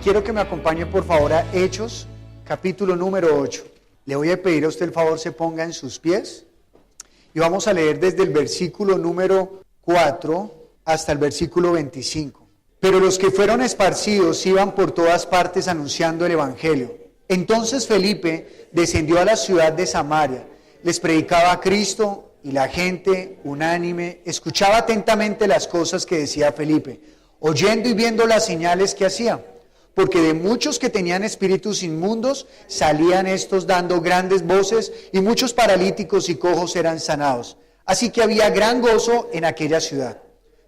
Quiero que me acompañen por favor a Hechos, capítulo número 8. Le voy a pedir a usted el favor se ponga en sus pies y vamos a leer desde el versículo número 4 hasta el versículo 25. Pero los que fueron esparcidos iban por todas partes anunciando el evangelio. Entonces Felipe descendió a la ciudad de Samaria, les predicaba a Cristo y la gente, unánime, escuchaba atentamente las cosas que decía Felipe, oyendo y viendo las señales que hacía. Porque de muchos que tenían espíritus inmundos, salían estos dando grandes voces, y muchos paralíticos y cojos eran sanados. Así que había gran gozo en aquella ciudad.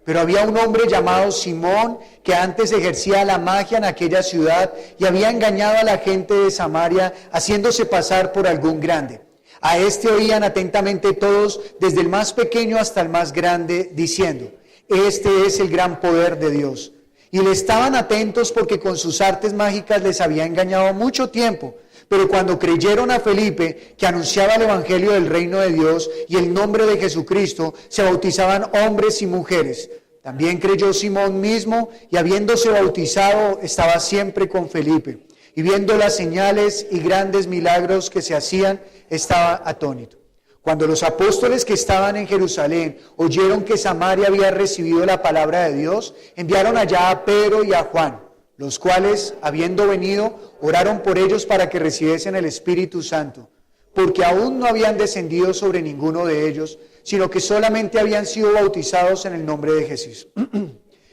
Pero había un hombre llamado Simón, que antes ejercía la magia en aquella ciudad, y había engañado a la gente de Samaria, haciéndose pasar por algún grande. A este oían atentamente todos, desde el más pequeño hasta el más grande, diciendo, este es el gran poder de Dios. Y le estaban atentos porque con sus artes mágicas les había engañado mucho tiempo. Pero cuando creyeron a Felipe, que anunciaba el evangelio del reino de Dios y el nombre de Jesucristo, se bautizaban hombres y mujeres. También creyó Simón mismo y habiéndose bautizado estaba siempre con Felipe. Y viendo las señales y grandes milagros que se hacían, estaba atónito. Cuando los apóstoles que estaban en Jerusalén oyeron que Samaria había recibido la palabra de Dios, enviaron allá a Pedro y a Juan, los cuales, habiendo venido, oraron por ellos para que recibiesen el Espíritu Santo, porque aún no habían descendido sobre ninguno de ellos, sino que solamente habían sido bautizados en el nombre de Jesús.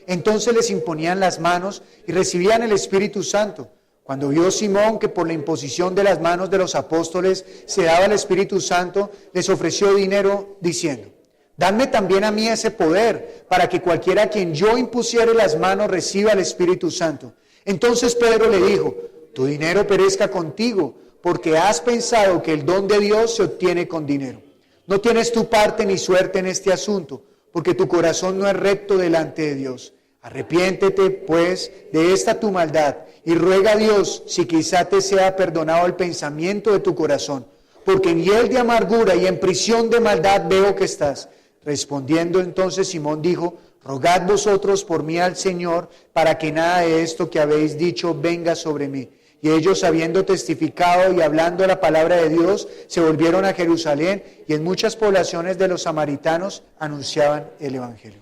Entonces les imponían las manos y recibían el Espíritu Santo. Cuando vio Simón que por la imposición de las manos de los apóstoles se daba el Espíritu Santo, les ofreció dinero diciendo, dadme también a mí ese poder, para que cualquiera a quien yo impusiere las manos reciba el Espíritu Santo. Entonces Pedro le dijo, tu dinero perezca contigo, porque has pensado que el don de Dios se obtiene con dinero. No tienes tu parte ni suerte en este asunto, porque tu corazón no es recto delante de Dios. Arrepiéntete, pues, de esta tu maldad, y ruega a Dios si quizá te sea perdonado el pensamiento de tu corazón, porque en hiel de amargura y en prisión de maldad veo que estás. Respondiendo entonces Simón dijo, rogad vosotros por mí al Señor, para que nada de esto que habéis dicho venga sobre mí. Y ellos, habiendo testificado y hablando la palabra de Dios, se volvieron a Jerusalén, y en muchas poblaciones de los samaritanos anunciaban el evangelio.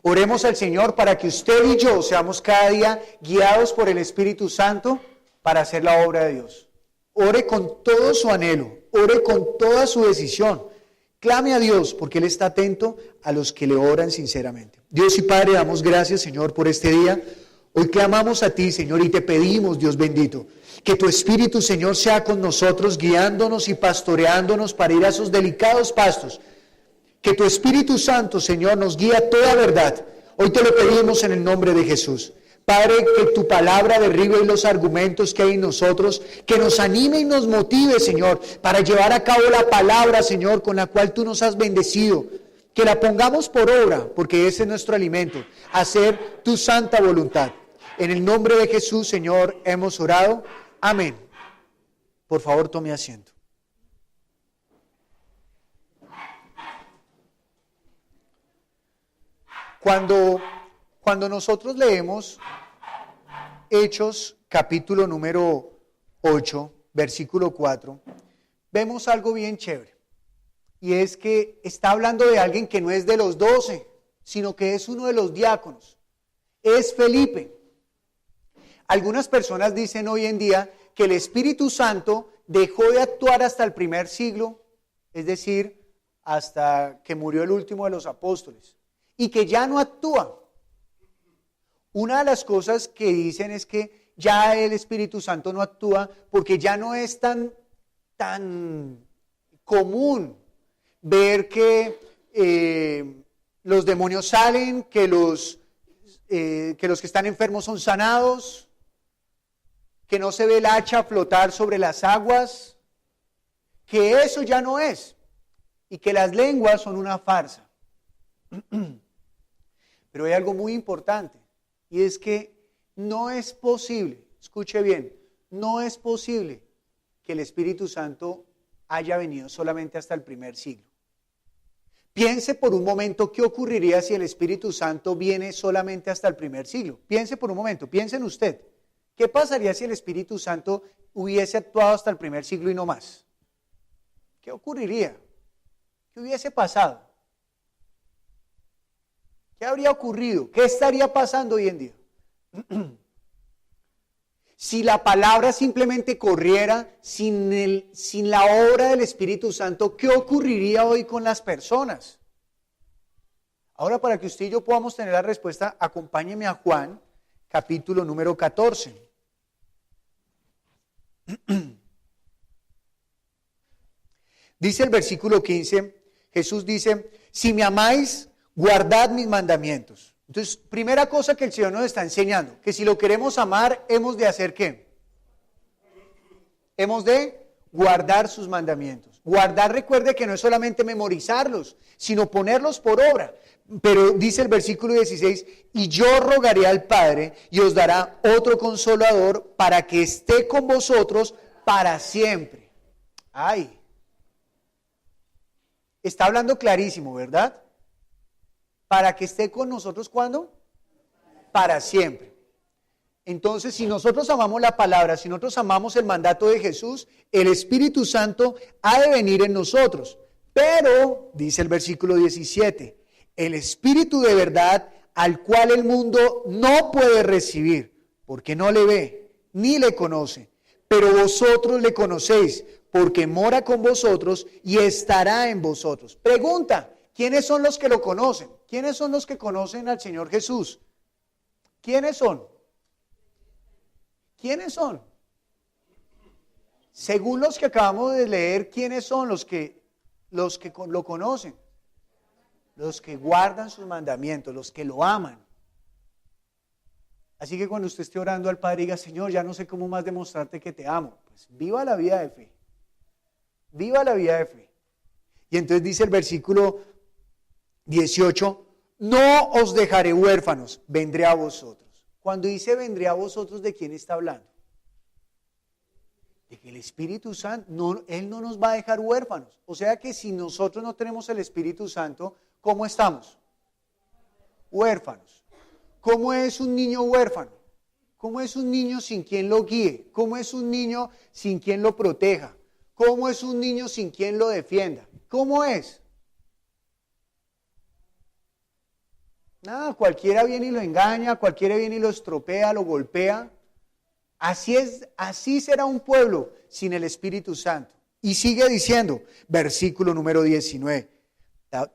Oremos al Señor para que usted y yo seamos cada día guiados por el Espíritu Santo para hacer la obra de Dios. Ore con todo su anhelo, ore con toda su decisión. Clame a Dios porque Él está atento a los que le oran sinceramente. Dios y Padre, damos gracias, Señor, por este día. Hoy clamamos a ti, Señor, y te pedimos, Dios bendito, que tu Espíritu, Señor, sea con nosotros, guiándonos y pastoreándonos para ir a esos delicados pastos. Que tu Espíritu Santo, Señor, nos guíe a toda verdad. Hoy te lo pedimos en el nombre de Jesús. Padre, que tu palabra derribe los argumentos que hay en nosotros, que nos anime y nos motive, Señor, para llevar a cabo la palabra, Señor, con la cual tú nos has bendecido. Que la pongamos por obra, porque ese es nuestro alimento, hacer tu santa voluntad. En el nombre de Jesús, Señor, hemos orado. Amén. Por favor, tome asiento. Cuando nosotros leemos Hechos capítulo número 8, versículo 4, vemos algo bien chévere. Y es que está hablando de alguien que no es de los 12, sino que es uno de los diáconos. Es Felipe. Algunas personas dicen hoy en día que el Espíritu Santo dejó de actuar hasta el primer siglo, es decir, hasta que murió el último de los apóstoles. Y que ya no actúa. Una de las cosas que dicen es que ya el Espíritu Santo no actúa porque ya no es tan común ver que los demonios salen, que los que están enfermos son sanados, que no se ve el hacha flotar sobre las aguas, que eso ya no es, y que las lenguas son una farsa. Pero hay algo muy importante, y es que no es posible, escuche bien, no es posible que el Espíritu Santo haya venido solamente hasta el primer siglo. Piense por un momento qué ocurriría si el Espíritu Santo viene solamente hasta el primer siglo. Piense por un momento, piense en usted. ¿Qué pasaría si el Espíritu Santo hubiese actuado hasta el primer siglo y no más? ¿Qué ocurriría? ¿Qué hubiese pasado? ¿Qué habría ocurrido? ¿Qué estaría pasando hoy en día? Si la palabra simplemente corriera sin la obra del Espíritu Santo, ¿qué ocurriría hoy con las personas? Ahora, para que usted y yo podamos tener la respuesta, acompáñeme a Juan, capítulo número 14. Dice el versículo 15, Jesús dice, si me amáis, guardad mis mandamientos. Entonces, primera cosa que el Señor nos está enseñando, que si lo queremos amar, hemos de hacer ¿qué? Hemos de guardar sus mandamientos. Guardar, recuerde que no es solamente memorizarlos, sino ponerlos por obra. Pero dice el versículo 16, y yo rogaré al Padre y os dará otro consolador para que esté con vosotros para siempre. Ay, está hablando clarísimo, ¿verdad? Para que esté con nosotros, ¿cuándo? Para siempre. Entonces, si nosotros amamos la palabra, si nosotros amamos el mandato de Jesús, el Espíritu Santo ha de venir en nosotros. Pero, dice el versículo 17, el Espíritu de verdad al cual el mundo no puede recibir, porque no le ve, ni le conoce. Pero vosotros le conocéis, porque mora con vosotros y estará en vosotros. Pregunta, ¿quiénes son los que lo conocen? ¿Quiénes son los que conocen al Señor Jesús? ¿Quiénes son? ¿Quiénes son? Según los que acabamos de leer, ¿quiénes son los que lo conocen? Los que guardan sus mandamientos, los que lo aman. Así que cuando usted esté orando al Padre, diga, Señor, ya no sé cómo más demostrarte que te amo. Pues viva la vida de fe. Viva la vida de fe. Y entonces dice el versículo 18, no os dejaré huérfanos, vendré a vosotros. Cuando dice vendré a vosotros, ¿de quién está hablando? De que el Espíritu Santo, Él no nos va a dejar huérfanos. O sea que si nosotros no tenemos el Espíritu Santo, ¿cómo estamos? Huérfanos. ¿Cómo es un niño huérfano? ¿Cómo es un niño sin quien lo guíe? ¿Cómo es un niño sin quien lo proteja? ¿Cómo es un niño sin quien lo defienda? ¿Cómo es? Nada, cualquiera viene y lo engaña, cualquiera viene y lo estropea, lo golpea. Así es, así será un pueblo sin el Espíritu Santo. Y sigue diciendo, versículo número 19,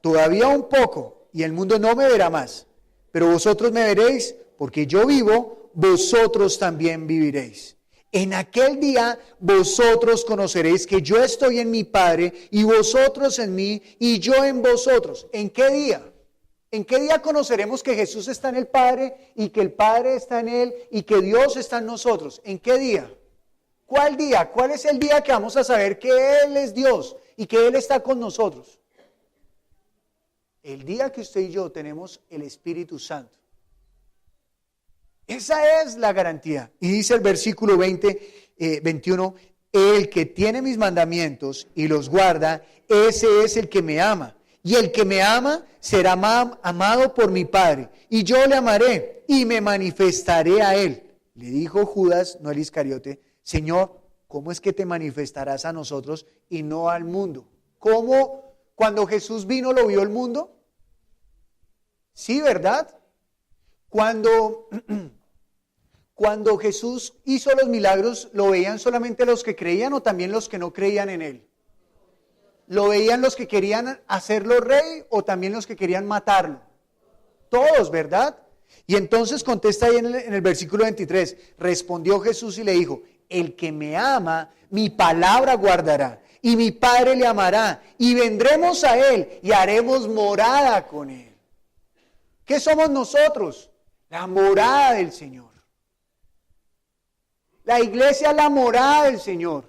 todavía un poco y el mundo no me verá más, pero vosotros me veréis, porque yo vivo, vosotros también viviréis. En aquel día vosotros conoceréis que yo estoy en mi Padre y vosotros en mí y yo en vosotros. ¿En qué día? ¿En qué día conoceremos que Jesús está en el Padre y que el Padre está en Él y que Dios está en nosotros? ¿En qué día? ¿Cuál día? ¿Cuál es el día que vamos a saber que Él es Dios y que Él está con nosotros? El día que usted y yo tenemos el Espíritu Santo. Esa es la garantía. Y dice el versículo 21, el que tiene mis mandamientos y los guarda, ese es el que me ama. Y el que me ama será amado por mi Padre, y yo le amaré y me manifestaré a él. Le dijo Judas, no el Iscariote, Señor, ¿cómo es que te manifestarás a nosotros y no al mundo? ¿Cómo cuando Jesús vino lo vio el mundo? Sí, ¿verdad? Cuando Jesús hizo los milagros, ¿lo veían solamente los que creían o también los que no creían en él? ¿Lo veían los que querían hacerlo rey o también los que querían matarlo? Todos, ¿verdad? Y entonces contesta ahí en el versículo 23, respondió Jesús y le dijo, el que me ama, mi palabra guardará, y mi Padre le amará, y vendremos a él y haremos morada con él. ¿Qué somos nosotros? La morada del Señor. La iglesia es la morada del Señor.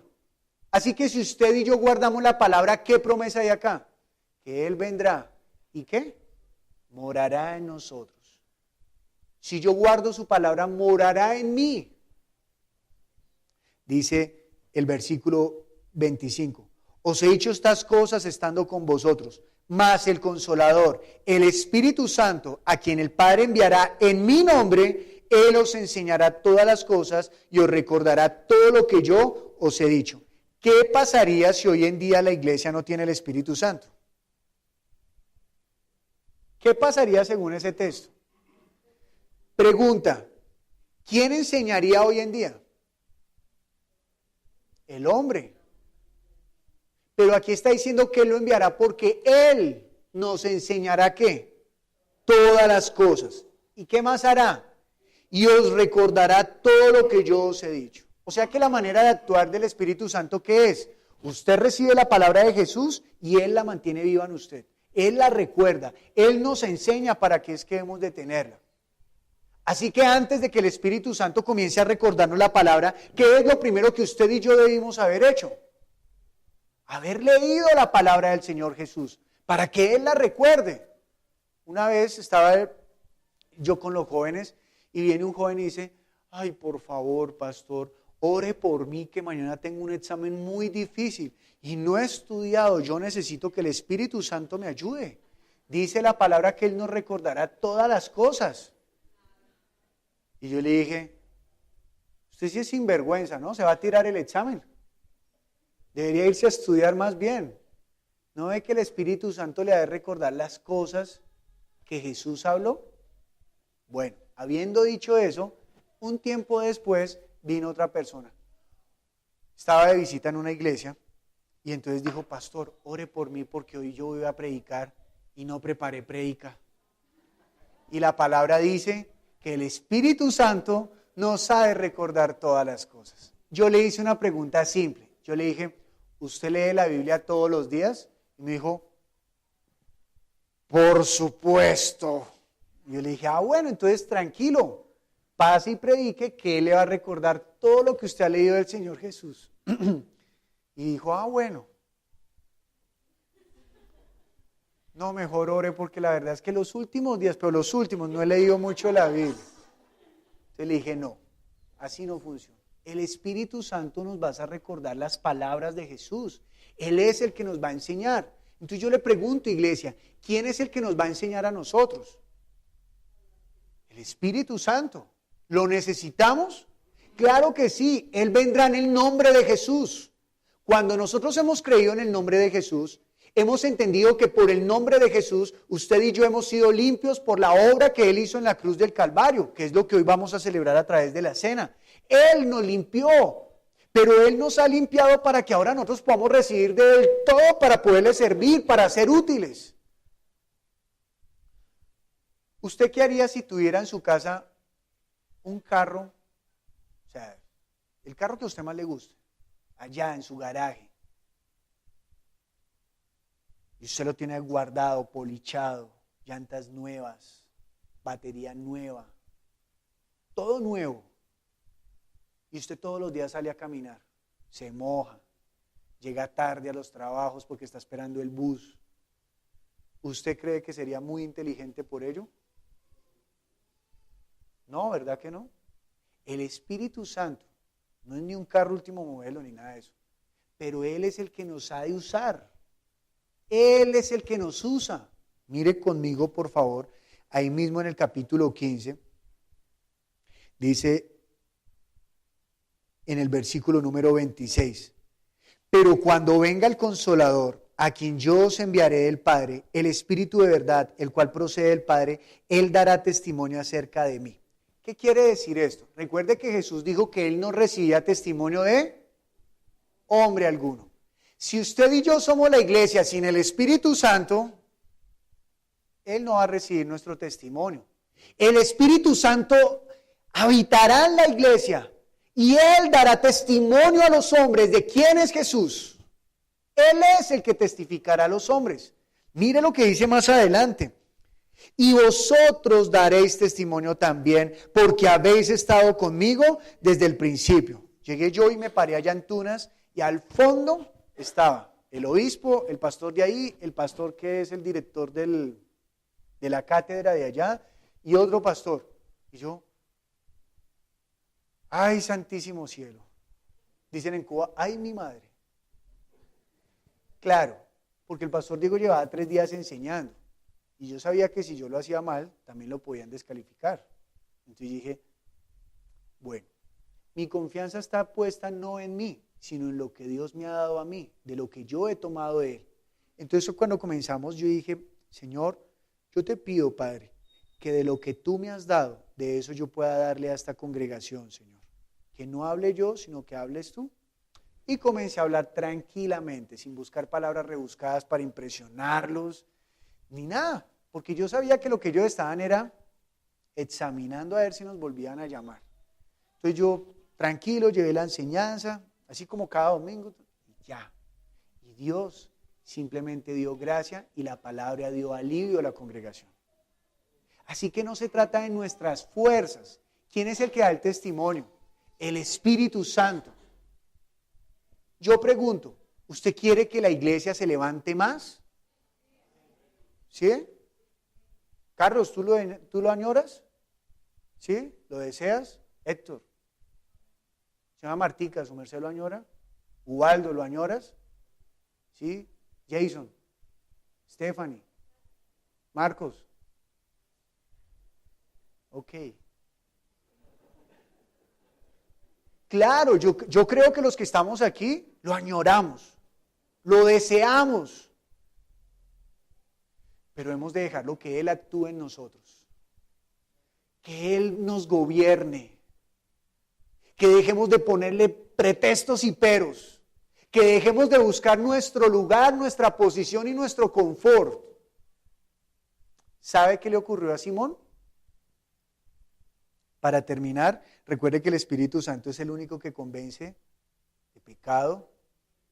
Así que si usted y yo guardamos la palabra, ¿qué promesa hay acá? Que Él vendrá. ¿Y qué? Morará en nosotros. Si yo guardo su palabra, morará en mí. Dice el versículo 25. Os he dicho estas cosas estando con vosotros, Mas el Consolador, el Espíritu Santo, a quien el Padre enviará en mi nombre, Él os enseñará todas las cosas y os recordará todo lo que yo os he dicho. ¿Qué pasaría si hoy en día la iglesia no tiene el Espíritu Santo? ¿Qué pasaría según ese texto? Pregunta, ¿quién enseñaría hoy en día? El hombre. Pero aquí está diciendo que Él lo enviará porque Él nos enseñará ¿qué? Todas las cosas. ¿Y qué más hará? Y os recordará todo lo que yo os he dicho. O sea que la manera de actuar del Espíritu Santo, ¿qué es? Usted recibe la palabra de Jesús y Él la mantiene viva en usted. Él la recuerda. Él nos enseña para qué es que hemos de tenerla. Así que antes de que el Espíritu Santo comience a recordarnos la palabra, ¿qué es lo primero que usted y yo debimos haber hecho? Haber leído la palabra del Señor Jesús, para que Él la recuerde. Una vez estaba yo con los jóvenes y viene un joven y dice, ay, por favor, pastor, ore por mí que mañana tengo un examen muy difícil y no he estudiado, yo necesito que el Espíritu Santo me ayude. Dice la palabra que Él nos recordará todas las cosas. Y yo le dije, usted sí es sinvergüenza, ¿no? Se va a tirar el examen. Debería irse a estudiar más bien. ¿No ve que el Espíritu Santo le ha de recordar las cosas que Jesús habló? Bueno, habiendo dicho eso, un tiempo después vino otra persona. Estaba de visita en una iglesia y entonces dijo, pastor, ore por mí porque hoy yo voy a predicar y no preparé prédica. Y la palabra dice que el Espíritu Santo nos ha de recordar todas las cosas. Yo le hice una pregunta simple. Yo le dije, ¿usted lee la Biblia todos los días? Y me dijo, por supuesto. Y yo le dije, bueno, entonces tranquilo, pase y predique que Él le va a recordar todo lo que usted ha leído del Señor Jesús. Y dijo, bueno. No, mejor ore porque la verdad es que los últimos días, pero los últimos, no he leído mucho la Biblia. Entonces le dije, no, así no funciona. El Espíritu Santo nos va a recordar las palabras de Jesús. Él es el que nos va a enseñar. Entonces yo le pregunto, iglesia, ¿quién es el que nos va a enseñar a nosotros? El Espíritu Santo. ¿Lo necesitamos? Claro que sí, Él vendrá en el nombre de Jesús. Cuando nosotros hemos creído en el nombre de Jesús, hemos entendido que por el nombre de Jesús, usted y yo hemos sido limpios por la obra que Él hizo en la cruz del Calvario, que es lo que hoy vamos a celebrar a través de la cena. Él nos limpió, pero Él nos ha limpiado para que ahora nosotros podamos recibir de Él todo para poderle servir, para ser útiles. ¿Usted qué haría si tuviera en su casa un carro, o sea, el carro que a usted más le guste, allá en su garaje? Y usted lo tiene guardado, polichado, llantas nuevas, batería nueva, todo nuevo. Y usted todos los días sale a caminar, se moja, llega tarde a los trabajos porque está esperando el bus. ¿Usted cree que sería muy inteligente por ello? No, ¿verdad que no? El Espíritu Santo no es ni un carro último modelo ni nada de eso, pero Él es el que nos ha de usar. Él es el que nos usa. Mire conmigo, por favor, ahí mismo en el capítulo 15, dice en el versículo número 26, pero cuando venga el Consolador, a quien yo os enviaré del Padre, el Espíritu de verdad, el cual procede del Padre, Él dará testimonio acerca de mí. ¿Qué quiere decir esto? Recuerde que Jesús dijo que Él no recibía testimonio de hombre alguno. Si usted y yo somos la iglesia sin el Espíritu Santo, Él no va a recibir nuestro testimonio. El Espíritu Santo habitará en la iglesia y Él dará testimonio a los hombres de quién es Jesús. Él es el que testificará a los hombres. Mire lo que dice más adelante. Y vosotros daréis testimonio también, porque habéis estado conmigo desde el principio. Llegué yo y me paré allá en Tunas y al fondo estaba el obispo, el pastor de ahí, el pastor que es el director de la cátedra de allá y otro pastor. Y yo, ay, santísimo cielo. Dicen en Cuba, ay, mi madre. Claro, porque el pastor Diego llevaba 3 días enseñando. Y yo sabía que si yo lo hacía mal, también lo podían descalificar. Entonces dije, bueno, mi confianza está puesta no en mí, sino en lo que Dios me ha dado a mí, de lo que yo he tomado de Él. Entonces cuando comenzamos yo dije, Señor, yo te pido, Padre, que de lo que tú me has dado, de eso yo pueda darle a esta congregación, Señor. Que no hable yo, sino que hables tú. Y comencé a hablar tranquilamente, sin buscar palabras rebuscadas para impresionarlos, ni nada, porque yo sabía que lo que ellos estaban era examinando a ver si nos volvían a llamar. Entonces yo, tranquilo, llevé la enseñanza, así como cada domingo, y ya. Y Dios simplemente dio gracia y la palabra dio alivio a la congregación. Así que no se trata de nuestras fuerzas. ¿Quién es el que da el testimonio? El Espíritu Santo. Yo pregunto, ¿usted quiere que la iglesia se levante más? ¿Sí? Carlos, ¿tú lo añoras? ¿Sí? ¿Lo deseas? Héctor. Se llama Martica, ¿su merced lo añora? Ubaldo, ¿lo añoras? ¿Sí? Jason. Stephanie. Marcos. Ok. Claro, yo creo que los que estamos aquí lo añoramos, lo deseamos, pero hemos de dejarlo que Él actúe en nosotros, que Él nos gobierne, que dejemos de ponerle pretextos y peros, que dejemos de buscar nuestro lugar, nuestra posición y nuestro confort. ¿Sabe qué le ocurrió a Simón? Para terminar, recuerde que el Espíritu Santo es el único que convence de pecado,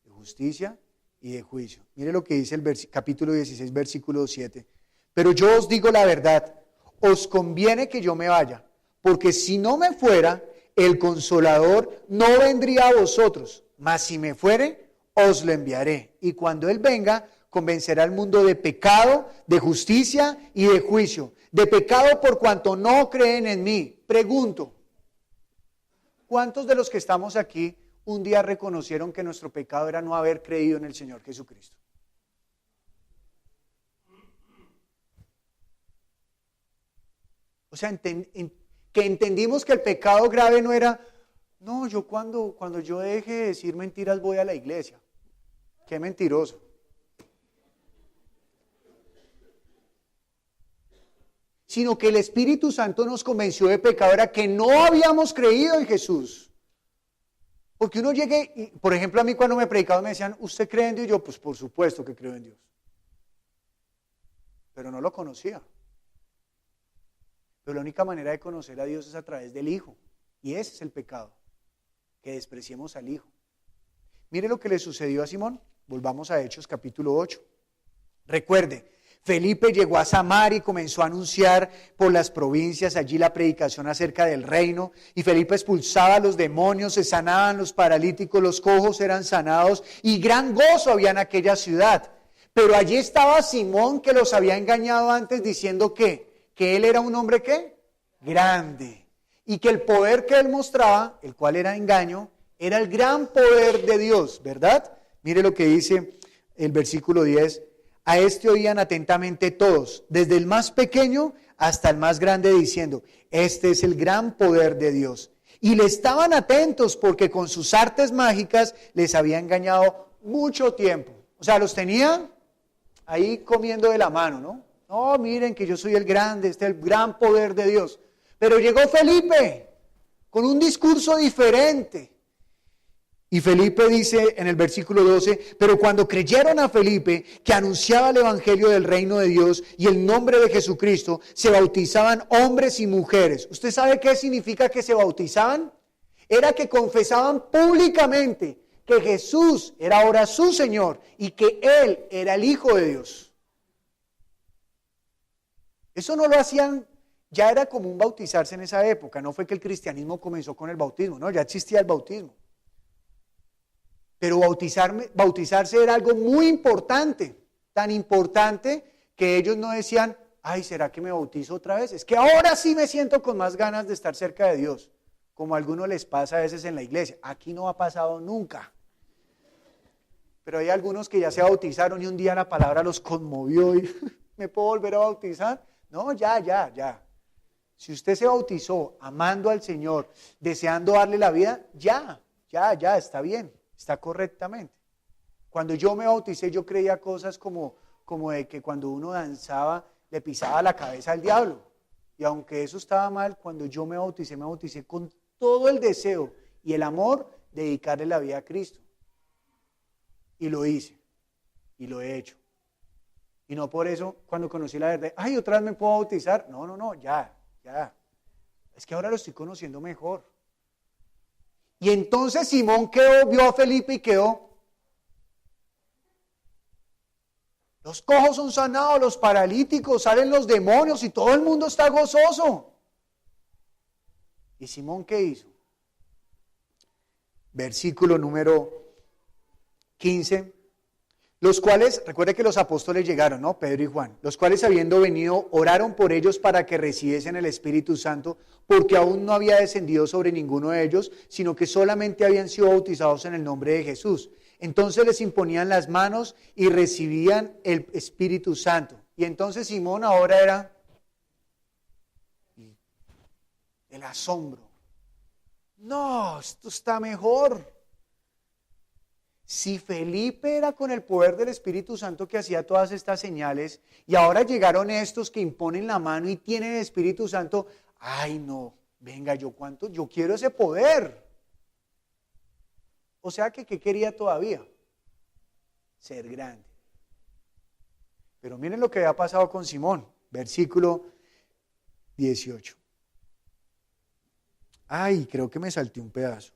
de justicia y de juicio. Mire lo que dice el capítulo 16, versículo 7. Pero yo os digo la verdad, os conviene que yo me vaya, porque si no me fuera, el Consolador no vendría a vosotros, mas si me fuere, os lo enviaré. Y cuando Él venga, convencerá al mundo de pecado, de justicia y de juicio. De pecado por cuanto no creen en mí. Pregunto, ¿cuántos de los que estamos aquí un día reconocieron que nuestro pecado era no haber creído en el Señor Jesucristo? O sea, que entendimos que el pecado grave no era, no, yo cuando yo deje de decir mentiras voy a la iglesia. Qué mentiroso. Sino que el Espíritu Santo nos convenció de pecado, era que no habíamos creído en Jesús. Porque uno llegue, y, por ejemplo, a mí cuando me predicaban me decían, ¿usted cree en Dios? Y yo, pues por supuesto que creo en Dios. Pero no lo conocía. Pero la única manera de conocer a Dios es a través del Hijo. Y ese es el pecado, que despreciemos al Hijo. Mire lo que le sucedió a Simón. Volvamos a Hechos capítulo 8. Recuerde, Felipe llegó a Samaria y comenzó a anunciar por las provincias allí la predicación acerca del reino. Y Felipe expulsaba a los demonios, se sanaban los paralíticos, los cojos eran sanados y gran gozo había en aquella ciudad. Pero allí estaba Simón, que los había engañado antes diciendo que él era un hombre ¿qué? Grande. Y que el poder que él mostraba, el cual era engaño, era el gran poder de Dios, ¿verdad? Mire lo que dice el versículo 10. A este oían atentamente todos, desde el más pequeño hasta el más grande, diciendo, este es el gran poder de Dios. Y le estaban atentos porque con sus artes mágicas les había engañado mucho tiempo. O sea, los tenía ahí comiendo de la mano, ¿no? No, miren que yo soy el grande, este es el gran poder de Dios. Pero llegó Felipe con un discurso diferente. Y Felipe dice en el versículo 12, pero cuando creyeron a Felipe, que anunciaba el evangelio del reino de Dios y el nombre de Jesucristo, se bautizaban hombres y mujeres. ¿Usted sabe qué significa que se bautizaban? Era que confesaban públicamente que Jesús era ahora su Señor y que Él era el Hijo de Dios. Eso no lo hacían, ya era común bautizarse en esa época, no fue que el cristianismo comenzó con el bautismo, no, ya existía el bautismo. Pero bautizarse era algo muy importante, tan importante que ellos no decían, ay, ¿será que me bautizo otra vez? Es que ahora sí me siento con más ganas de estar cerca de Dios, como a algunos les pasa a veces en la iglesia. Aquí no ha pasado nunca. Pero hay algunos que ya se bautizaron y un día la palabra los conmovió y ¿me puedo volver a bautizar? No, ya. Si usted se bautizó amando al Señor, deseando darle la vida, ya, está bien, está correctamente. Cuando yo me bauticé, yo creía cosas como de que cuando uno danzaba, le pisaba la cabeza al diablo. Y aunque eso estaba mal, cuando yo me bauticé con todo el deseo y el amor de dedicarle la vida a Cristo. Y lo hice, y lo he hecho. Y no por eso, cuando conocí la verdad, ay, otra vez me puedo bautizar. No, ya. Es que ahora lo estoy conociendo mejor. Y entonces Simón vio a Felipe y quedó. Los cojos son sanados, los paralíticos, salen los demonios y todo el mundo está gozoso. ¿Y Simón qué hizo? Versículo número 15. Los cuales, recuerde que los apóstoles llegaron, ¿no? Pedro y Juan, los cuales habiendo venido, oraron por ellos para que recibiesen el Espíritu Santo, porque aún no había descendido sobre ninguno de ellos, sino que solamente habían sido bautizados en el nombre de Jesús. Entonces les imponían las manos y recibían el Espíritu Santo. Y entonces Simón ahora era el asombro. No, esto está mejor. Si Felipe era con el poder del Espíritu Santo que hacía todas estas señales, y ahora llegaron estos que imponen la mano y tienen el Espíritu Santo, ay no, venga, yo quiero ese poder. O sea que, ¿qué quería todavía? Ser grande. Pero miren lo que había pasado con Simón, versículo 18. Ay, creo que me salté un pedazo.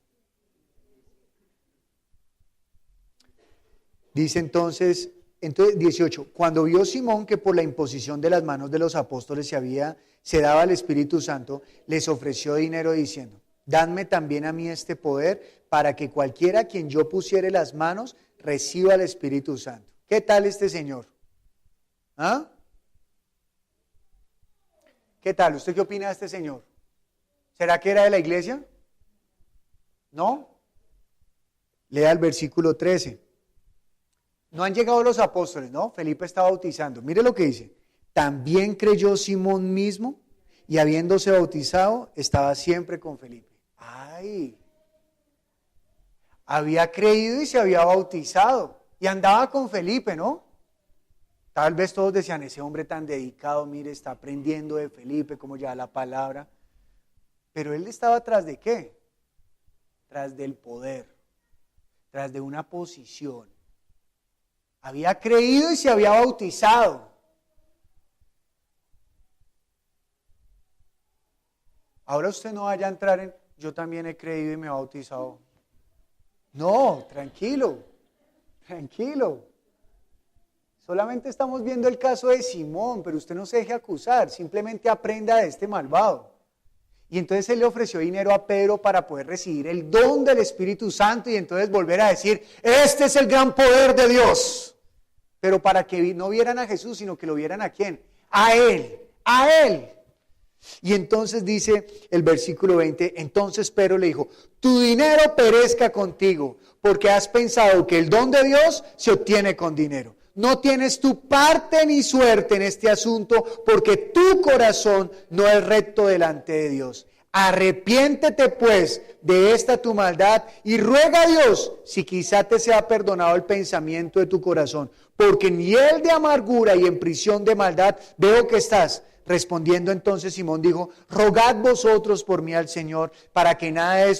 Dice entonces 18, cuando vio Simón que por la imposición de las manos de los apóstoles se daba el Espíritu Santo, les ofreció dinero diciendo, dadme también a mí este poder para que cualquiera a quien yo pusiere las manos reciba el Espíritu Santo. ¿Qué tal este señor? ¿Ah? ¿Qué tal? ¿Usted qué opina de este señor? ¿Será que era de la iglesia? ¿No? Lea el versículo 13. No han llegado los apóstoles, ¿no? Felipe está bautizando. Mire lo que dice. También creyó Simón mismo y habiéndose bautizado, estaba siempre con Felipe. ¡Ay! Había creído y se había bautizado. Y andaba con Felipe, ¿no? Tal vez todos decían, ese hombre tan dedicado, mire, está aprendiendo de Felipe, cómo lleva la palabra. Pero él estaba tras de ¿qué? Tras del poder, tras de una posición. Había creído y se había bautizado. Ahora usted no vaya a entrar en, yo también he creído y me he bautizado. No, tranquilo. Solamente estamos viendo el caso de Simón, pero usted no se deje acusar, simplemente aprenda de este malvado. Y entonces él le ofreció dinero a Pedro para poder recibir el don del Espíritu Santo y entonces volver a decir, este es el gran poder de Dios. Pero para que no vieran a Jesús, sino que lo vieran ¿a quién? A Él. Y entonces dice el versículo 20, entonces Pedro le dijo, tu dinero perezca contigo, porque has pensado que el don de Dios se obtiene con dinero. No tienes tu parte ni suerte en este asunto, porque tu corazón no es recto delante de Dios. Arrepiéntete pues de esta tu maldad y ruega a Dios si quizá te sea perdonado el pensamiento de tu corazón, porque en hiel de amargura y en prisión de maldad veo que estás. Respondiendo entonces Simón dijo, rogad vosotros por mí al Señor para que nada de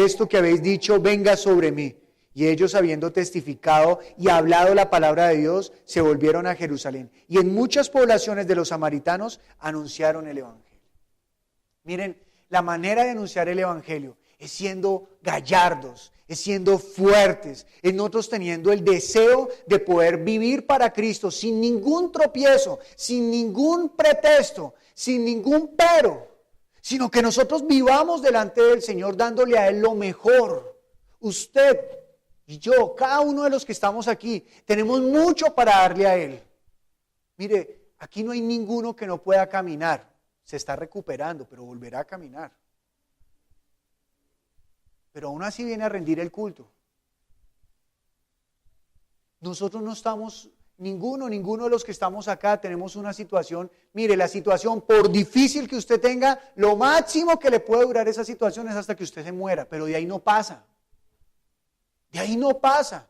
esto que habéis dicho venga sobre mí. Y ellos, habiendo testificado y hablado la palabra de Dios, se volvieron a Jerusalén. Y en muchas poblaciones de los samaritanos anunciaron el Evangelio. Miren, la manera de anunciar el Evangelio es siendo gallardos, es siendo fuertes, es nosotros teniendo el deseo de poder vivir para Cristo sin ningún tropiezo, sin ningún pretexto, sin ningún pero, sino que nosotros vivamos delante del Señor dándole a Él lo mejor. Usted y yo, cada uno de los que estamos aquí, tenemos mucho para darle a Él. Mire, aquí no hay ninguno que no pueda caminar. Se está recuperando, pero volverá a caminar. Pero aún así viene a rendir el culto. Nosotros no estamos, ninguno de los que estamos acá tenemos una situación. Mire, la situación, por difícil que usted tenga, lo máximo que le puede durar esa situación es hasta que usted se muera, pero de ahí no pasa. De ahí no pasa.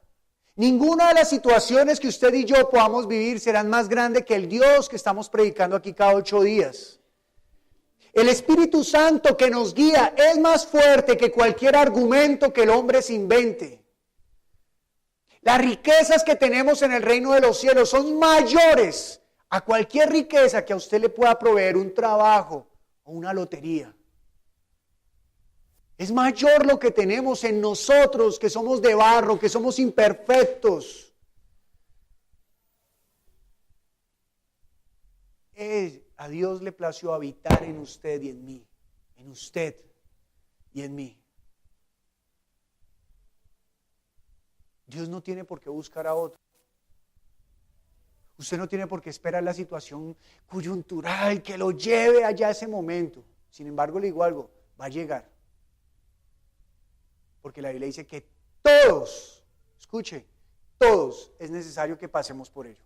Ninguna de las situaciones que usted y yo podamos vivir serán más grandes que el Dios que estamos predicando aquí cada 8 días. El Espíritu Santo que nos guía es más fuerte que cualquier argumento que el hombre se invente. Las riquezas que tenemos en el reino de los cielos son mayores a cualquier riqueza que a usted le pueda proveer un trabajo o una lotería. Es mayor lo que tenemos en nosotros, que somos de barro, que somos imperfectos. A Dios le plació habitar en usted y en mí, en usted y en mí. Dios no tiene por qué buscar a otro. Usted no tiene por qué esperar la situación coyuntural que lo lleve allá a ese momento. Sin embargo, le digo algo, va a llegar. Porque la Biblia dice que todos, escuche, todos es necesario que pasemos por ello.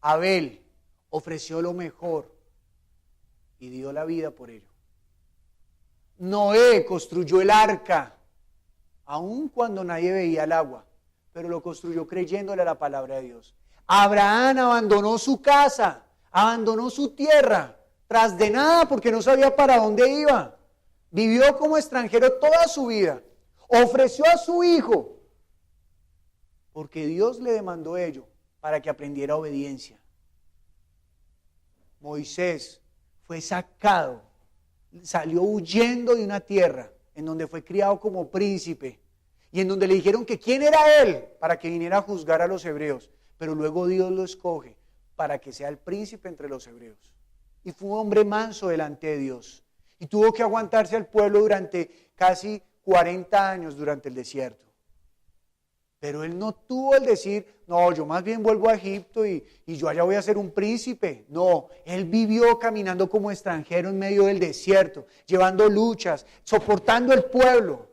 Abel ofreció lo mejor y dio la vida por ello. Noé construyó el arca, aun cuando nadie veía el agua, pero lo construyó creyéndole a la palabra de Dios. Abraham abandonó su casa, abandonó su tierra, tras de nada porque no sabía para dónde iba. Vivió como extranjero toda su vida. Ofreció a su hijo porque Dios le demandó ello para que aprendiera obediencia. Moisés fue sacado, salió huyendo de una tierra en donde fue criado como príncipe y en donde le dijeron que quién era él para que viniera a juzgar a los hebreos, pero luego Dios lo escoge para que sea el príncipe entre los hebreos. Y fue un hombre manso delante de Dios. Y tuvo que aguantarse al pueblo durante casi 40 años durante el desierto. Pero él no tuvo el decir, no, yo más bien vuelvo a Egipto y yo allá voy a ser un príncipe. No, él vivió caminando como extranjero en medio del desierto, llevando luchas, soportando el pueblo.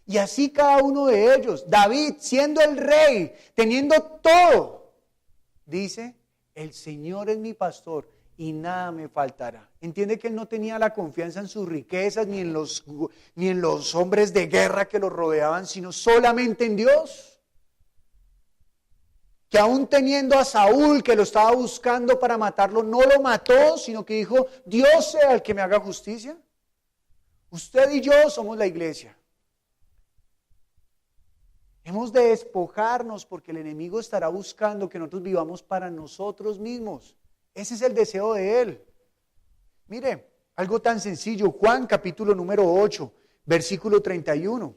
Y así cada uno de ellos, David siendo el rey, teniendo todo, dice, el Señor es mi pastor y nada me faltará. Entiende que él no tenía la confianza en sus riquezas ni en los hombres de guerra que lo rodeaban, sino solamente en Dios. Que aún teniendo a Saúl que lo estaba buscando para matarlo, no lo mató, sino que dijo, Dios sea el que me haga justicia. Usted y yo somos la iglesia. Hemos de despojarnos porque el enemigo estará buscando que nosotros vivamos para nosotros mismos. Ese es el deseo de él. Mire, algo tan sencillo, Juan capítulo número 8, versículo 31.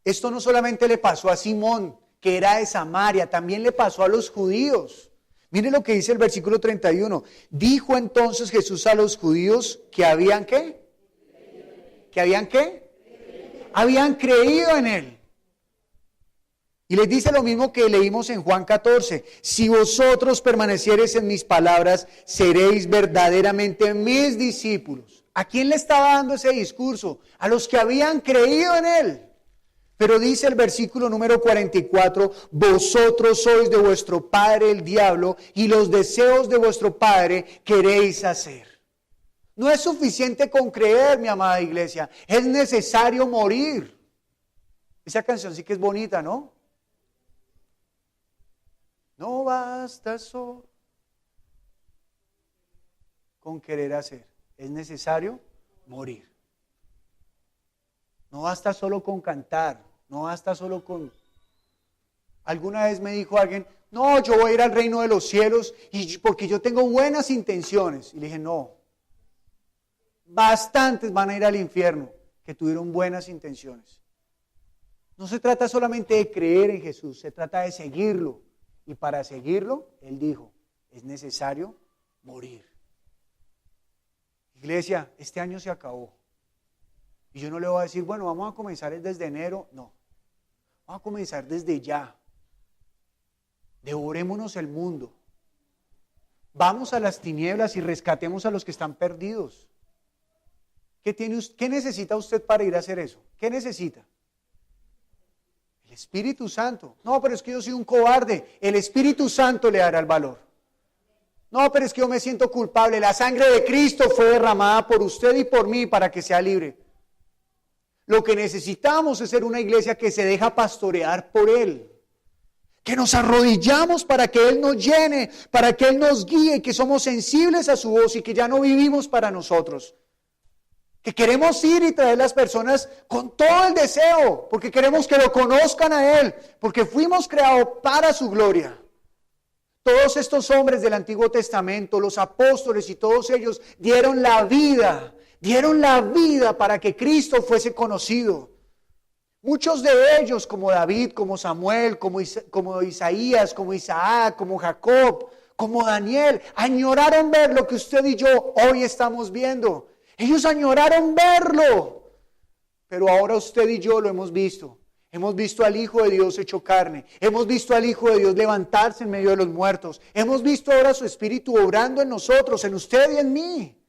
Esto no solamente le pasó a Simón, que era de Samaria, también le pasó a los judíos. Mire lo que dice el versículo 31. Dijo entonces Jesús a los judíos que habían ¿qué? ¿Que habían qué? Habían creído en él. Y les dice lo mismo que leímos en Juan 14. Si vosotros permaneciereis en mis palabras, seréis verdaderamente mis discípulos. ¿A quién le estaba dando ese discurso? A los que habían creído en él. Pero dice el versículo número 44, vosotros sois de vuestro padre el diablo y los deseos de vuestro padre queréis hacer. No es suficiente con creer, mi amada iglesia, es necesario morir. Esa canción sí que es bonita, ¿no? No basta solo con querer hacer, es necesario morir. No basta solo con cantar, no basta solo con... Alguna vez me dijo alguien, no, yo voy a ir al reino de los cielos porque yo tengo buenas intenciones. Y le dije, no, bastantes van a ir al infierno que tuvieron buenas intenciones. No se trata solamente de creer en Jesús, se trata de seguirlo. Y para seguirlo, Él dijo, es necesario morir. Iglesia, este año se acabó. Y yo no le voy a decir, bueno, vamos a comenzar desde enero. No, vamos a comenzar desde ya. Devorémonos el mundo. Vamos a las tinieblas y rescatemos a los que están perdidos. ¿Qué necesita usted para ir a hacer eso? ¿Qué necesita? El Espíritu Santo. No, pero es que yo soy un cobarde. El Espíritu Santo le dará el valor. No, pero es que yo me siento culpable. La sangre de Cristo fue derramada por usted y por mí para que sea libre. Lo que necesitamos es ser una iglesia que se deja pastorear por Él. Que nos arrodillamos para que Él nos llene, para que Él nos guíe, que somos sensibles a su voz y que ya no vivimos para nosotros. Que queremos ir y traer las personas con todo el deseo, porque queremos que lo conozcan a Él, porque fuimos creados para su gloria. Todos estos hombres del Antiguo Testamento, los apóstoles y todos ellos dieron la vida para que Cristo fuese conocido. Muchos de ellos, como David, como Samuel, como Isaías, como Isaac, como Jacob, como Daniel, añoraron ver lo que usted y yo hoy estamos viendo. Ellos añoraron verlo, pero ahora usted y yo lo hemos visto. Hemos visto al Hijo de Dios hecho carne. Hemos visto al Hijo de Dios levantarse en medio de los muertos. Hemos visto ahora su Espíritu obrando en nosotros, en usted y en mí.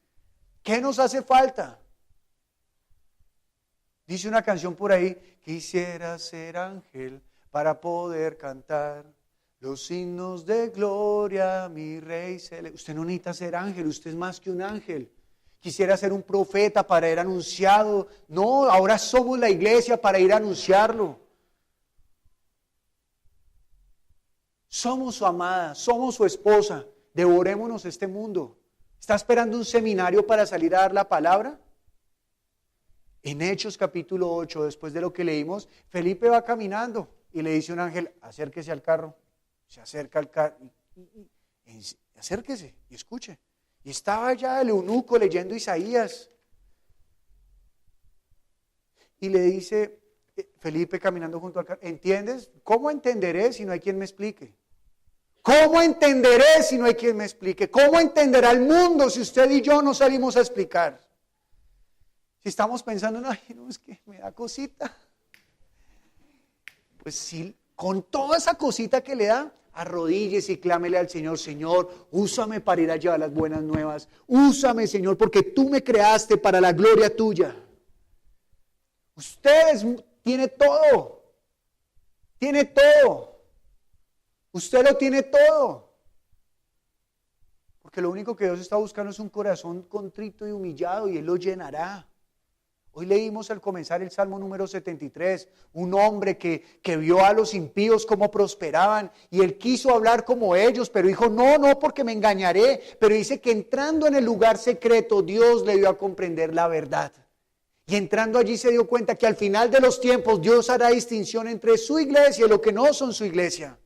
¿Qué nos hace falta? Dice una canción por ahí: quisiera ser ángel para poder cantar los himnos de gloria, mi Rey celestial. Usted no necesita ser ángel, usted es más que un ángel. Quisiera ser un profeta para ir anunciado. No, ahora somos la iglesia para ir a anunciarlo. Somos su amada, somos su esposa. Devorémonos este mundo. ¿Está esperando un seminario para salir a dar la palabra? En Hechos capítulo 8, después de lo que leímos, Felipe va caminando y le dice un ángel: acérquese al carro. Se acerca al carro. Acérquese y escuche. Y estaba ya el eunuco leyendo Isaías. Y le dice Felipe caminando junto al carro: ¿entiendes? ¿Cómo entenderé si no hay quien me explique? ¿Cómo entenderé si no hay quien me explique? ¿Cómo entenderá el mundo si usted y yo no salimos a explicar? Si estamos pensando: ay, no, es que me da cosita. Pues sí, con toda esa cosita que le da, arrodíllese y clámele al Señor: Señor, úsame para ir a llevar las buenas nuevas. Úsame, Señor, porque tú me creaste para la gloria tuya. Usted tiene todo. Tiene todo. Usted lo tiene todo. Porque lo único que Dios está buscando es un corazón contrito y humillado, y Él lo llenará. Hoy leímos al comenzar el Salmo número 73, un hombre que vio a los impíos cómo prosperaban, y él quiso hablar como ellos, pero dijo: no, porque me engañaré. Pero dice que entrando en el lugar secreto, Dios le dio a comprender la verdad. Y entrando allí se dio cuenta que al final de los tiempos Dios hará distinción entre su iglesia y lo que no son su iglesia.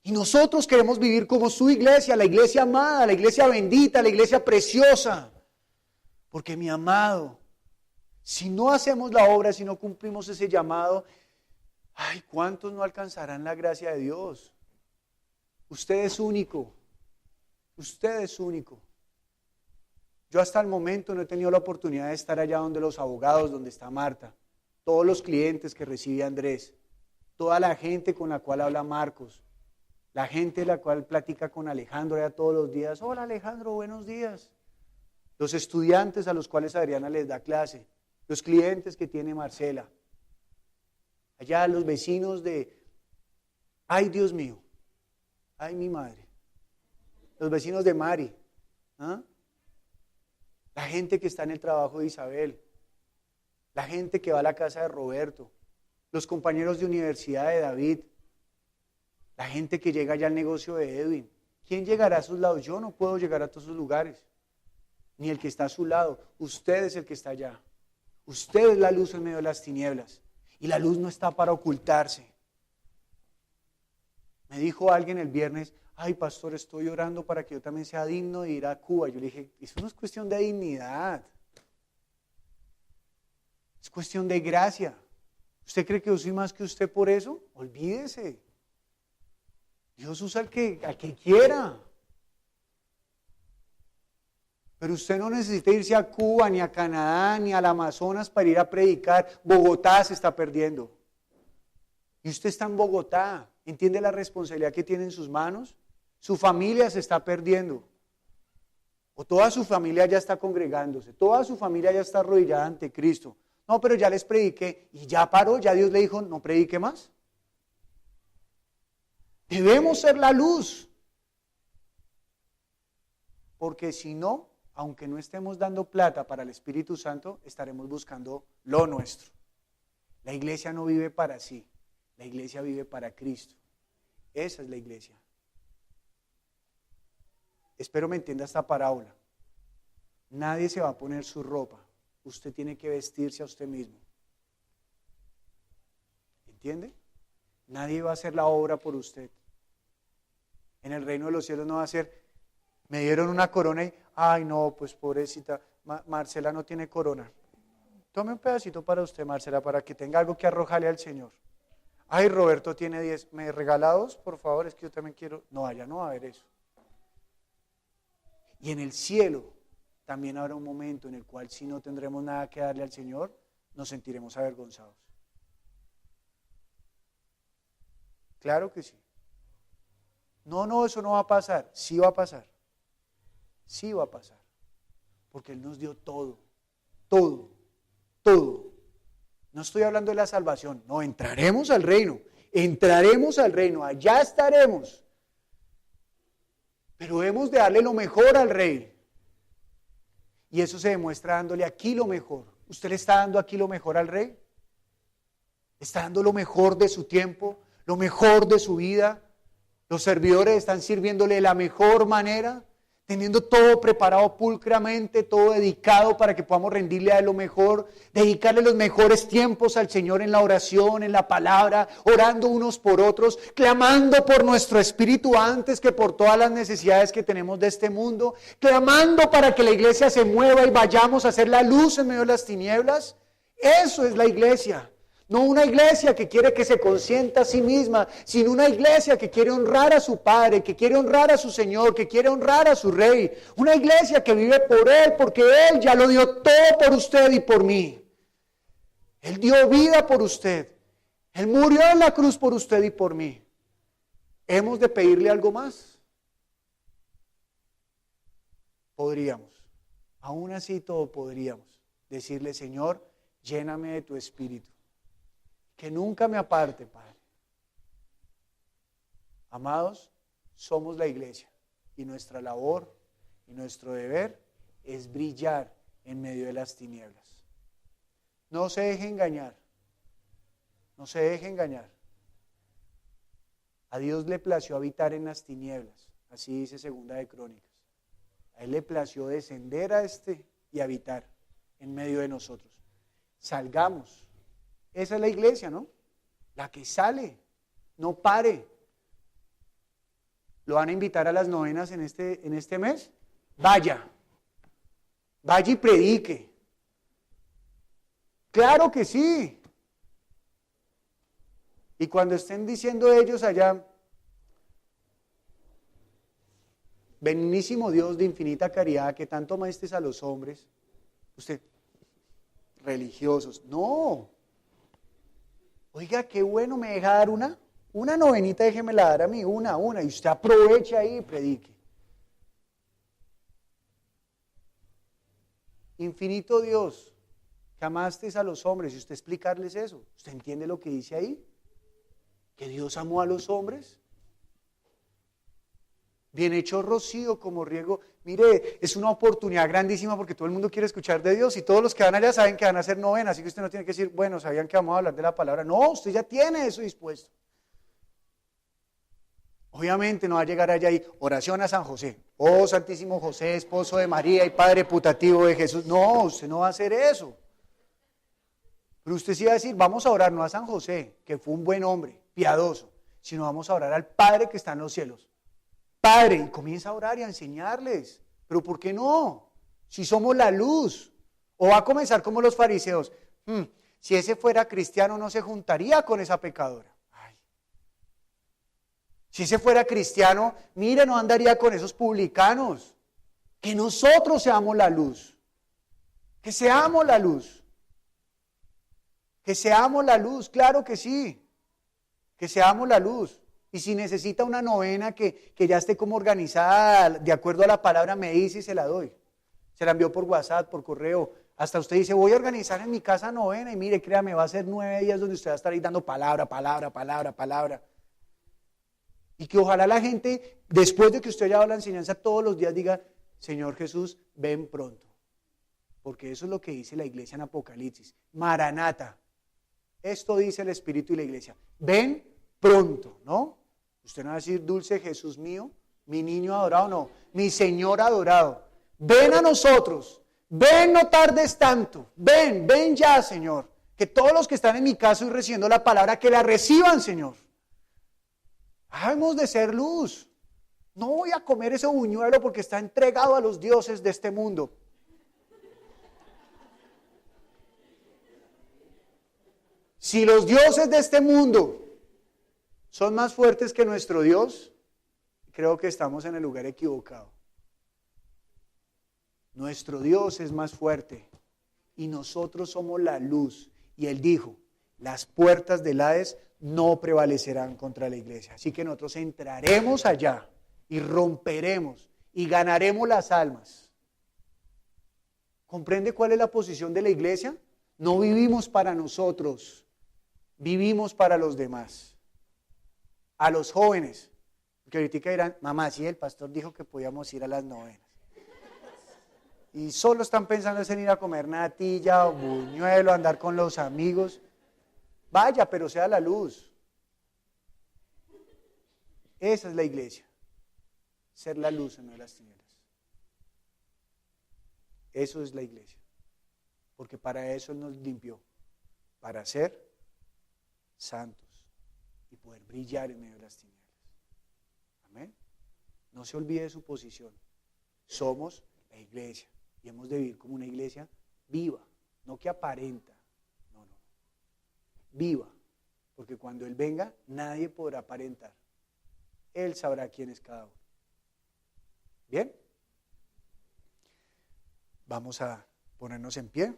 Y nosotros queremos vivir como su iglesia, la iglesia amada, la iglesia bendita, la iglesia preciosa. Porque, mi amado, si no hacemos la obra, si no cumplimos ese llamado, ay, ¿cuántos no alcanzarán la gracia de Dios? Usted es único. Usted es único. Yo hasta el momento no he tenido la oportunidad de estar allá donde los abogados, donde está Marta, todos los clientes que recibe Andrés, toda la gente con la cual habla Marcos, la gente la cual platica con Alejandro ya todos los días. Hola, Alejandro, buenos días. Los estudiantes a los cuales Adriana les da clase, los clientes que tiene Marcela, allá los vecinos de, ay, Dios mío, ay, mi madre, los vecinos de Mari, ¿ah? La gente que está en el trabajo de Isabel, la gente que va a la casa de Roberto, los compañeros de universidad de David, la gente que llega allá al negocio de Edwin. ¿Quién llegará a sus lados? Yo no puedo llegar a todos esos lugares. Ni el que está a su lado. Usted es el que está allá. Usted es la luz en medio de las tinieblas. Y la luz no está para ocultarse. Me dijo alguien el viernes: ay, pastor, estoy orando para que yo también sea digno de ir a Cuba. Yo le dije: eso no es cuestión de dignidad. Es cuestión de gracia. ¿Usted cree que yo soy más que usted por eso? Olvídese. Dios usa al que quiera. Pero usted no necesita irse a Cuba, ni a Canadá, ni al Amazonas para ir a predicar. Bogotá se está perdiendo. Y usted está en Bogotá. ¿Entiende la responsabilidad que tiene en sus manos? Su familia se está perdiendo. O toda su familia ya está congregándose. Toda su familia ya está arrodillada ante Cristo. No, pero ya les prediqué y ya paró. Ya Dios le dijo, no predique más. Debemos ser la luz. Porque si no, aunque no estemos dando plata para el Espíritu Santo, estaremos buscando lo nuestro. La iglesia no vive para sí. La iglesia vive para Cristo. Esa es la iglesia. Espero me entienda esta parábola. Nadie se va a poner su ropa. Usted tiene que vestirse a usted mismo. ¿Entiende? Nadie va a hacer la obra por usted. En el reino de los cielos no va a ser, me dieron una corona y, ay no, pues pobrecita, Marcela no tiene corona. Tome un pedacito para usted, Marcela, para que tenga algo que arrojarle al Señor. Ay, Roberto tiene 10, ¿me regala 2, por favor? Es que yo también quiero. No, allá no va a haber eso. Y en el cielo también habrá un momento en el cual si no tendremos nada que darle al Señor, nos sentiremos avergonzados. Claro que sí. No, eso no va a pasar. Sí va a pasar. Sí va a pasar. Porque Él nos dio todo. Todo. Todo. No estoy hablando de la salvación. No, entraremos al reino. Entraremos al reino. Allá estaremos. Pero hemos de darle lo mejor al Rey. Y eso se demuestra dándole aquí lo mejor. ¿Usted le está dando aquí lo mejor al Rey? ¿Está dando lo mejor de su tiempo? ¿Lo mejor de su vida? ¿Los servidores están sirviéndole de la mejor manera? Teniendo todo preparado pulcramente, todo dedicado para que podamos rendirle a Él lo mejor, dedicarle los mejores tiempos al Señor en la oración, en la palabra, orando unos por otros, clamando por nuestro espíritu antes que por todas las necesidades que tenemos de este mundo, clamando para que la iglesia se mueva y vayamos a hacer la luz en medio de las tinieblas. Eso es la iglesia. No una iglesia que quiere que se consienta a sí misma, sino una iglesia que quiere honrar a su Padre, que quiere honrar a su Señor, que quiere honrar a su Rey. Una iglesia que vive por Él, porque Él ya lo dio todo por usted y por mí. Él dio vida por usted. Él murió en la cruz por usted y por mí. ¿Hemos de pedirle algo más? Podríamos. Aún así todo podríamos. Decirle, Señor, lléname de tu espíritu. Que nunca me aparte, Padre. Amados, somos la iglesia y nuestra labor y nuestro deber es brillar en medio de las tinieblas. No se deje engañar. No se deje engañar. A Dios le plació habitar en las tinieblas, así dice Segunda de Crónicas. A Él le plació descender a y habitar en medio de nosotros. Salgamos. Esa es la iglesia, ¿no? La que sale, no pare. ¿Lo van a invitar a las novenas en este mes? Vaya y predique. Claro que sí. Y cuando estén diciendo ellos allá, benignísimo Dios de infinita caridad, que tanto amaste a los hombres, usted, religiosos, no. Oiga, qué bueno, me deja dar una novenita, déjemela dar a mí, una, y usted aproveche ahí y predique. Infinito Dios, que amaste a los hombres, y usted explicarles eso, ¿usted entiende lo que dice ahí? ¿Que Dios amó a los hombres? Bien hecho rocío como riego. Mire, es una oportunidad grandísima porque todo el mundo quiere escuchar de Dios y todos los que van allá saben que van a hacer novena, así que usted no tiene que decir, bueno, sabían que vamos a hablar de la palabra. No, usted ya tiene eso dispuesto. Obviamente no va a llegar allá y oración a San José. Oh, Santísimo José, esposo de María y Padre putativo de Jesús. No, usted no va a hacer eso. Pero usted sí va a decir, vamos a orar no a San José, que fue un buen hombre, piadoso, sino vamos a orar al Padre que está en los cielos. Padre, y comienza a orar y a enseñarles. ¿Pero por qué no? Si somos la luz. O va a comenzar como los fariseos. Si ese fuera cristiano no se juntaría con esa pecadora. Ay. Si ese fuera cristiano, mire, no andaría con esos publicanos. Que nosotros seamos la luz. Que seamos la luz. Que seamos la luz, claro que sí. Que seamos la luz. Y si necesita una novena que ya esté como organizada de acuerdo a la palabra, me dice y se la doy. Se la envió por WhatsApp, por correo. Hasta usted dice, voy a organizar en mi casa novena y mire, créame, va a ser 9 días donde usted va a estar ahí dando palabra. Y que ojalá la gente, después de que usted haya dado la enseñanza, todos los días diga, Señor Jesús, ven pronto. Porque eso es lo que dice la iglesia en Apocalipsis. Maranata. Esto dice el Espíritu y la iglesia. Ven pronto, ¿no? Usted no va a decir, dulce Jesús mío, mi niño adorado, no. Mi Señor adorado. Ven a nosotros. Ven, no tardes tanto. Ven ya, Señor. Que todos los que están en mi casa y recibiendo la palabra, que la reciban, Señor. Hemos de ser luz. No voy a comer ese buñuelo porque está entregado a los dioses de este mundo. Si los dioses de este mundo son más fuertes que nuestro Dios, creo que estamos en el lugar equivocado. Nuestro Dios es más fuerte y nosotros somos la luz. Y Él dijo, las puertas del Hades no prevalecerán contra la iglesia. Así que nosotros entraremos allá y romperemos y ganaremos las almas. ¿Comprende cuál es la posición de la iglesia? No vivimos para nosotros, vivimos para los demás. A los jóvenes, porque ahorita dirán, mamá, sí, el pastor dijo que podíamos ir a las novenas. Y solo están pensando en ir a comer natilla o buñuelo, andar con los amigos. Vaya, pero sea la luz. Esa es la iglesia. Ser la luz en medio de las tinieblas. Eso es la iglesia. Porque para eso Él nos limpió. Para ser santos y poder brillar en medio de las tinieblas. Amén. No se olvide de su posición. Somos la iglesia. Y hemos de vivir como una iglesia viva, no que aparenta, no. Viva, porque cuando Él venga, nadie podrá aparentar. Él sabrá quién es cada uno. ¿Bien? Vamos a ponernos en pie.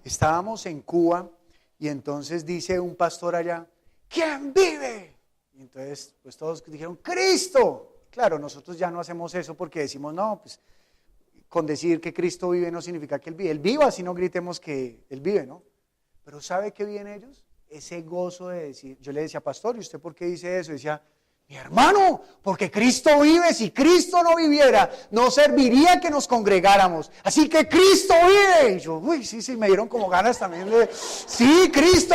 Estábamos en Cuba y entonces dice un pastor allá, ¿quién vive? Y entonces pues todos dijeron, Cristo. Claro, nosotros ya no hacemos eso porque decimos, no, pues con decir que Cristo vive no significa que Él vive. Él viva, así no gritemos que Él vive, ¿no? Pero ¿sabe qué viven ellos? Ese gozo de decir, yo le decía, pastor, ¿y usted por qué dice eso? Y decía, mi hermano, porque Cristo vive. Si Cristo no viviera, no serviría que nos congregáramos. Así que Cristo vive. Y yo, uy, sí, me dieron como ganas también de, sí, Cristo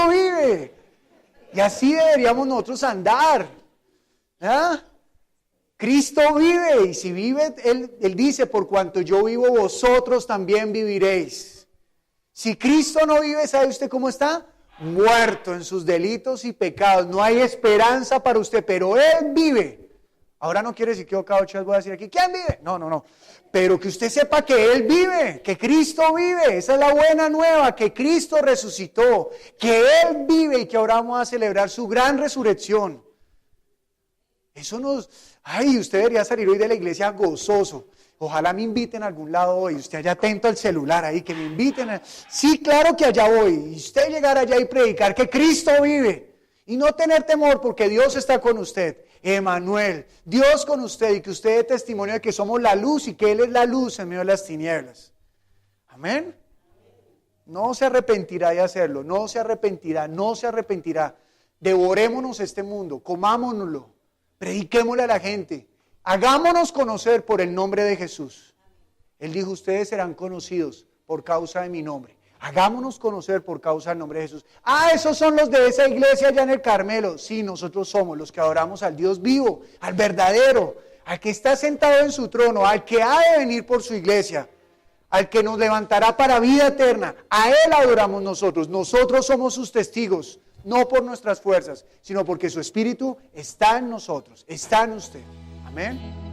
vive. Y así deberíamos nosotros andar. ¿Ah? Cristo vive, y si vive, él dice, por cuanto yo vivo, vosotros también viviréis. Si Cristo no vive, ¿sabe usted cómo está? Muerto en sus delitos y pecados. No hay esperanza para usted, pero Él vive. Ahora no quiere decir que cada 8 días voy a decir aquí, ¿quién vive? No. Pero que usted sepa que Él vive, que Cristo vive. Esa es la buena nueva, que Cristo resucitó, que Él vive y que ahora vamos a celebrar su gran resurrección. Eso usted debería salir hoy de la iglesia gozoso. Ojalá me inviten a algún lado hoy, usted allá atento al celular ahí, que me inviten. Sí, claro que allá voy. Y usted llegar allá y predicar que Cristo vive. Y no tener temor porque Dios está con usted. Emmanuel, Dios con usted, y que usted dé testimonio de que somos la luz y que Él es la luz en medio de las tinieblas. Amén. No se arrepentirá de hacerlo, no se arrepentirá. Devorémonos este mundo, comámonoslo, prediquémosle a la gente. Hagámonos conocer por el nombre de Jesús. Él dijo, ustedes serán conocidos por causa de mi nombre. Hagámonos conocer por causa del nombre de Jesús. Esos son los de esa iglesia allá en el Carmelo. Sí, nosotros somos los que adoramos al Dios vivo, al verdadero, al que está sentado en su trono, al que ha de venir por su iglesia, al que nos levantará para vida eterna. A Él adoramos nosotros. Nosotros somos sus testigos, no por nuestras fuerzas, sino porque su Espíritu está en nosotros, está en usted. Amén.